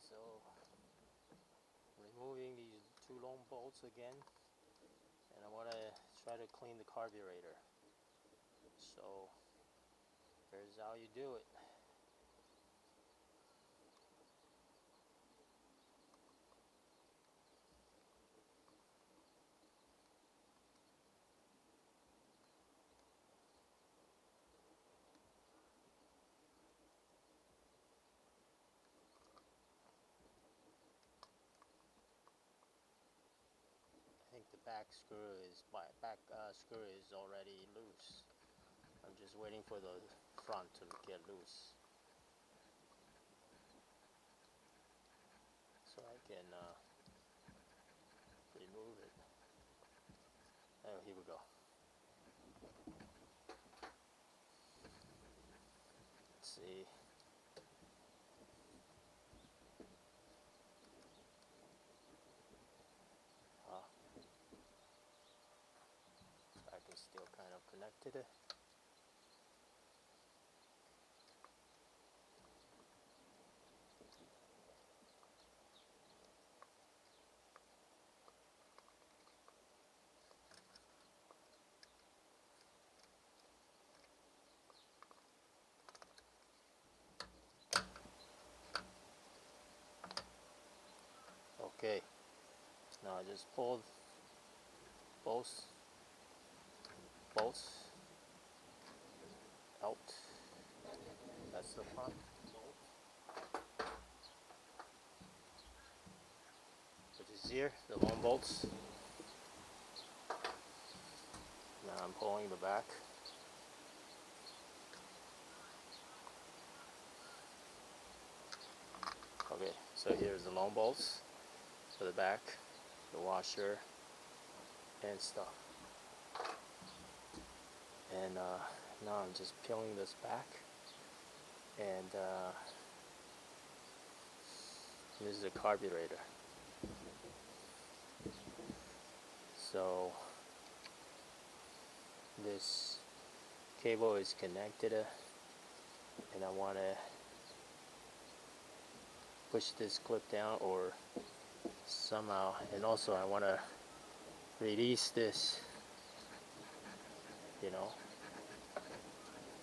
so removing these two long bolts again, and I want to try to clean the carburetor. So here's how you do it. I think the back screw is already loose. I'm just waiting for the front to get loose, so I can remove it. Oh, here we go. Let's see. Track is still kind of connected. Okay, now I just pulled both bolts out. That's the front bolt, which is here, the long bolts. Now I'm pulling the back. Okay, so here's the long bolts for the back, the washer and stuff. And now I'm just peeling this back, and this is the carburetor. So this cable is connected, and I want to push this clip down or somehow, and also I want to release this, you know.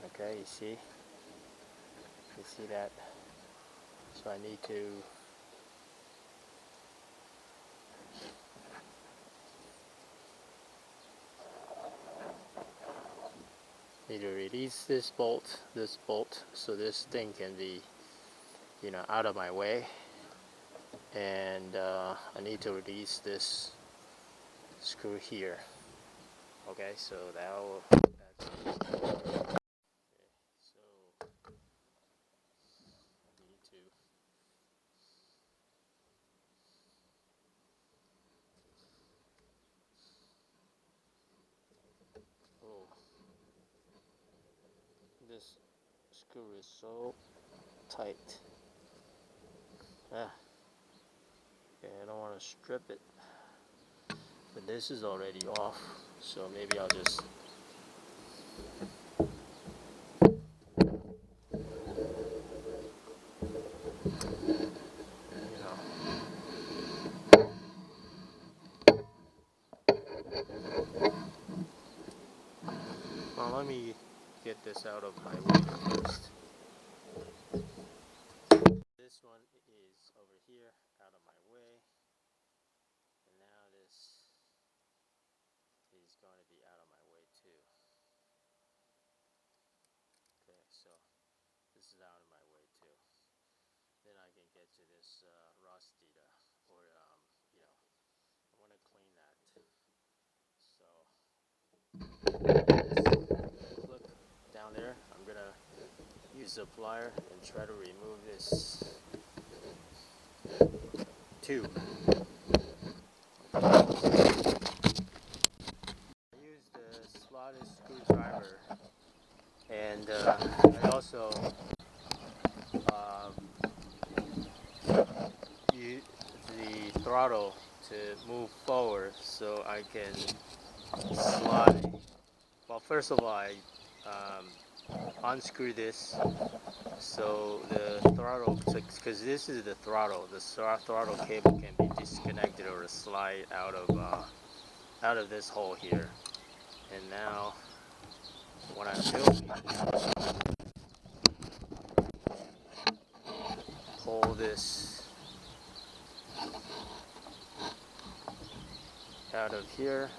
Okay, you see that? So I need to release this bolt, so this thing can be, you know, out of my way. And I need to release this screw here. Okay, so that's okay, so I need to this screw is so tight. Yeah, I don't want to strip it, but this is already off, so maybe I'll just well, let me get this out of my way first. This one is over here, out of my way, and now this is going to be out of my way too. Okay, so this is out of my way too. Then I can get to this rusty, or you know, I want to clean that. So this clip down there, I'm gonna use a plier and try to remove this tube. I used the slotted screwdriver, and I also use the throttle to move forward so I can slide. Well, first of all, I unscrew this so the throttle because this is the throttle. The throttle cable can be disconnected or slide out of this hole here. And now, what I'm doing, pull this out of here.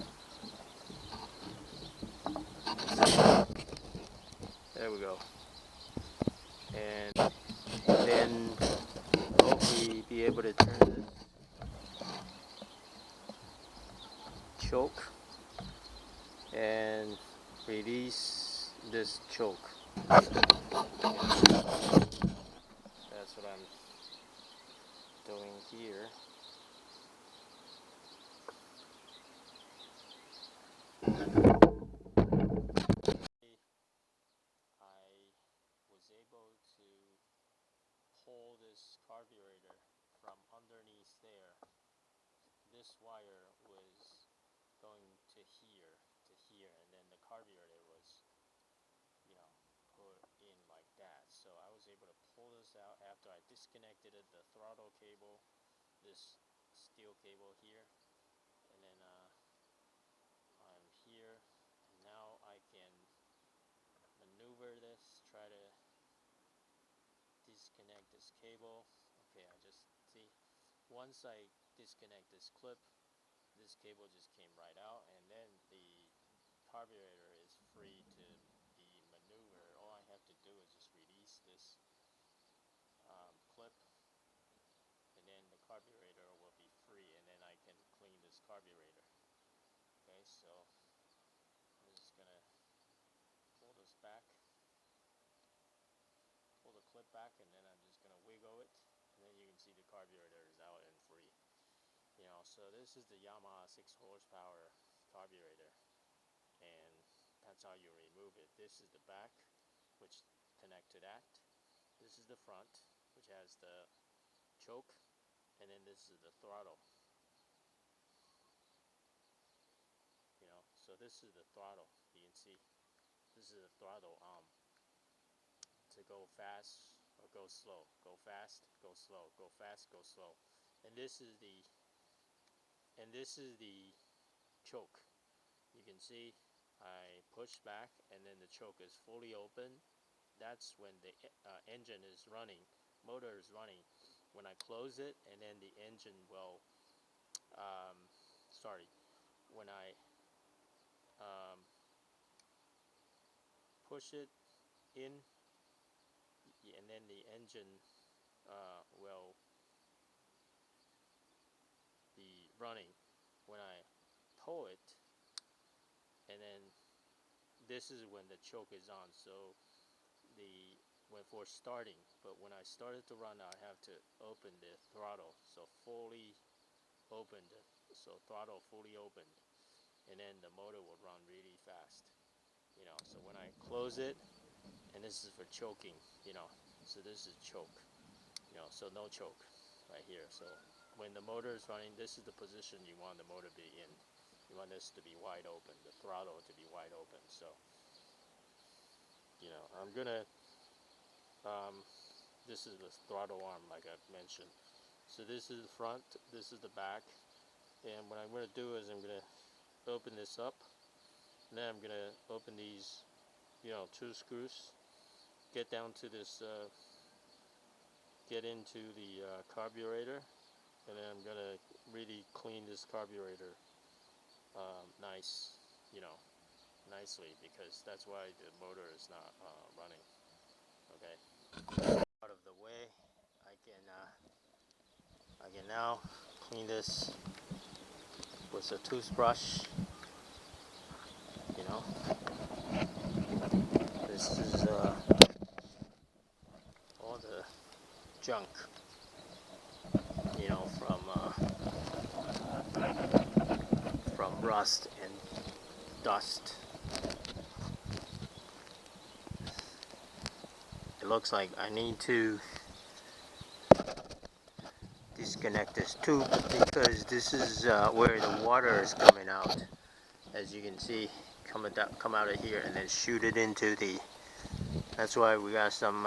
There we go. And then hopefully be able to turn the choke and release this choke. That's what I'm doing here. I was able to pull this carburetor from underneath there. This wire was going to here, and then the carburetor was, put in like that. So I was able to pull this out after I disconnected the throttle cable, this steel cable here, and then I'm here, and now I can maneuver this, try to disconnect this cable. Okay, I just see, once I disconnect this clip, this cable just came right out, and then the carburetor is free to be maneuvered. All I have to do is just release this clip, and then the carburetor will be free, and then I can clean this carburetor. Okay, so I'm just gonna pull this back, pull the clip back, and then I'm just gonna wiggle it, and then you can see the carburetor is out and free. So this is the Yamaha 6 horsepower carburetor, and that's how you remove it. This is the back, which connect to that. This is the front, which has the choke, and then this is the throttle. So this is the throttle. You can see this is the throttle arm to go fast or go slow, go fast, go slow, go fast, go slow. And this is the choke. You can see I push back, and then the choke is fully open. That's when the engine is running, motor is running. When I close it, and then the engine will, when I push it in, and then the engine will be running. When I pull it, and then this is when the choke is on. So when for starting, but when I started to run, I have to open the throttle, so fully opened, so throttle fully opened, and then the motor will run really fast. So when I close it, and this is for choking, so this is choke, so no choke right here. So when the motor is running, this is the position you want the motor to be in. You want this to be wide open, the throttle to be wide open. So I'm gonna this is the throttle arm, like I mentioned. So this is the front, this is the back, and what I'm going to do is I'm going to open this up, and then I'm going to open these, 2 screws, get down to this, get into the carburetor, and then I'm going to really clean this carburetor nicely, because that's why the motor is not running. Okay, out of the way, I can now clean this with a toothbrush. This is all the junk, from rust and dust. It looks like I need to disconnect this tube, because this is where the water is coming out. As you can see, come out of here and then shoot it into the. That's why we got some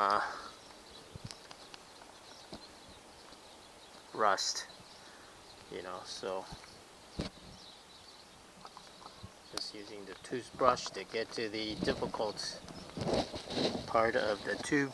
rust, you know. So just using the toothbrush to get to the difficult part of the tube.